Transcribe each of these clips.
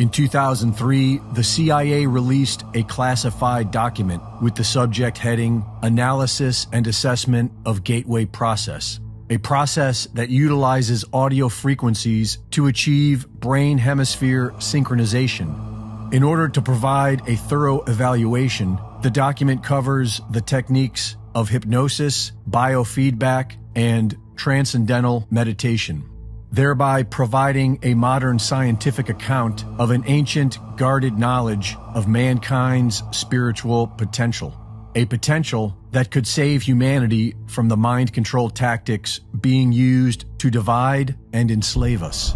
In 2003, the CIA released a classified document with the subject heading Analysis and Assessment of Gateway Process, a process that utilizes audio frequencies to achieve brain hemisphere synchronization. In order to provide a thorough evaluation, the document covers the techniques of hypnosis, biofeedback, and transcendental meditation, thereby providing a modern scientific account of an ancient, guarded knowledge of mankind's spiritual potential, a potential that could save humanity from the mind control tactics being used to divide and enslave us.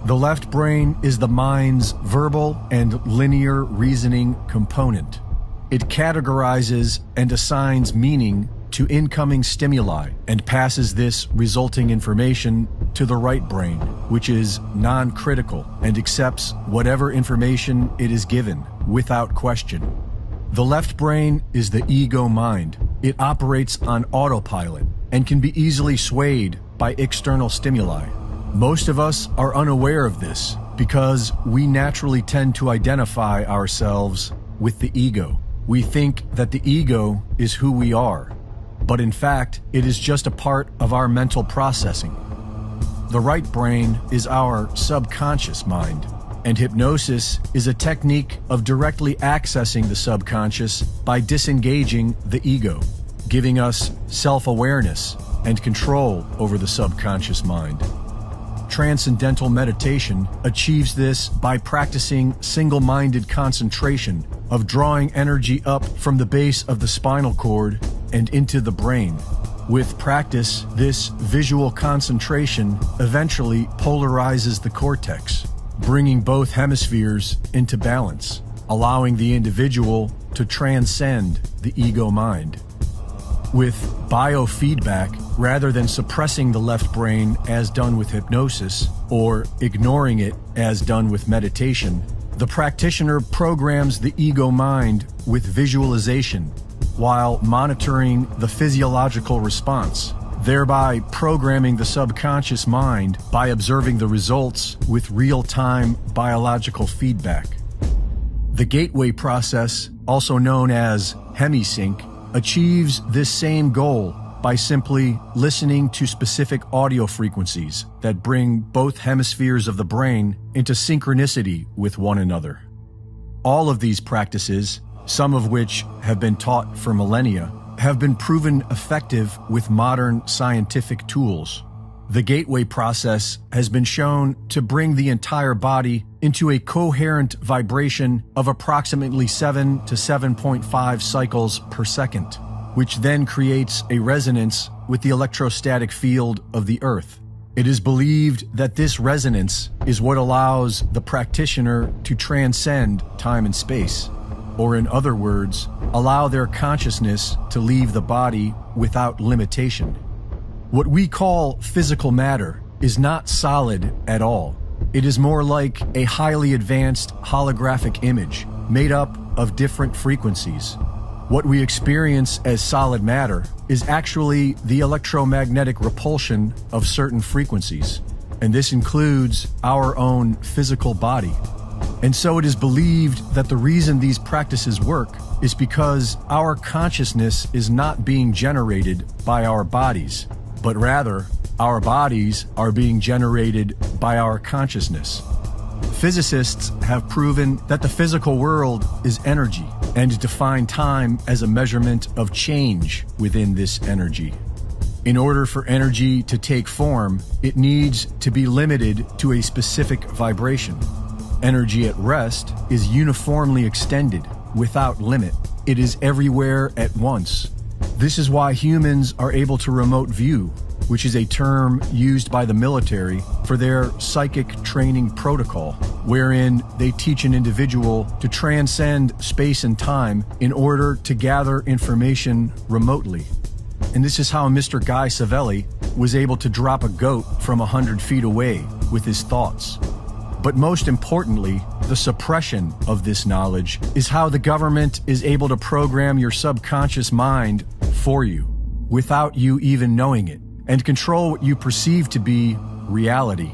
The left brain is the mind's verbal and linear reasoning component. It categorizes and assigns meaning to incoming stimuli and passes this resulting information to the right brain, which is non-critical and accepts whatever information it is given without question. The left brain is the ego mind. It operates on autopilot and can be easily swayed by external stimuli. Most of us are unaware of this because we naturally tend to identify ourselves with the ego. We think that the ego is who we are, but in fact, it is just a part of our mental processing. The right brain is our subconscious mind, and hypnosis is a technique of directly accessing the subconscious by disengaging the ego, giving us self-awareness and control over the subconscious mind. Transcendental meditation achieves this by practicing single-minded concentration of drawing energy up from the base of the spinal cord and into the brain. With practice, this visual concentration eventually polarizes the cortex, bringing both hemispheres into balance, allowing the individual to transcend the ego mind. With biofeedback, rather than suppressing the left brain as done with hypnosis or ignoring it as done with meditation, the practitioner programs the ego mind with visualization while monitoring the physiological response, thereby programming the subconscious mind by observing the results with real-time biological feedback. The gateway process, also known as hemisync, achieves this same goal by simply listening to specific audio frequencies that bring both hemispheres of the brain into synchronicity with one another. All of these practices, some of which have been taught for millennia, have been proven effective with modern scientific tools. The gateway process has been shown to bring the entire body into a coherent vibration of approximately 7 to 7.5 cycles per second, which then creates a resonance with the electrostatic field of the Earth. It is believed that this resonance is what allows the practitioner to transcend time and space, or in other words, allow their consciousness to leave the body without limitation. What we call physical matter is not solid at all. It is more like a highly advanced holographic image made up of different frequencies. What we experience as solid matter is actually the electromagnetic repulsion of certain frequencies, and this includes our own physical body. And so it is believed that the reason these practices work is because our consciousness is not being generated by our bodies, but rather our bodies are being generated by our consciousness. Physicists have proven that the physical world is energy and define time as a measurement of change within this energy. In order for energy to take form, it needs to be limited to a specific vibration. Energy at rest is uniformly extended without limit. It is everywhere at once. This is why humans are able to remote view, which is a term used by the military for their psychic training protocol, wherein they teach an individual to transcend space and time in order to gather information remotely. And this is how Mr. Guy Savelli was able to drop a goat from 100 feet away with his thoughts. But most importantly, the suppression of this knowledge is how the government is able to program your subconscious mind for you, without you even knowing it, and control what you perceive to be reality.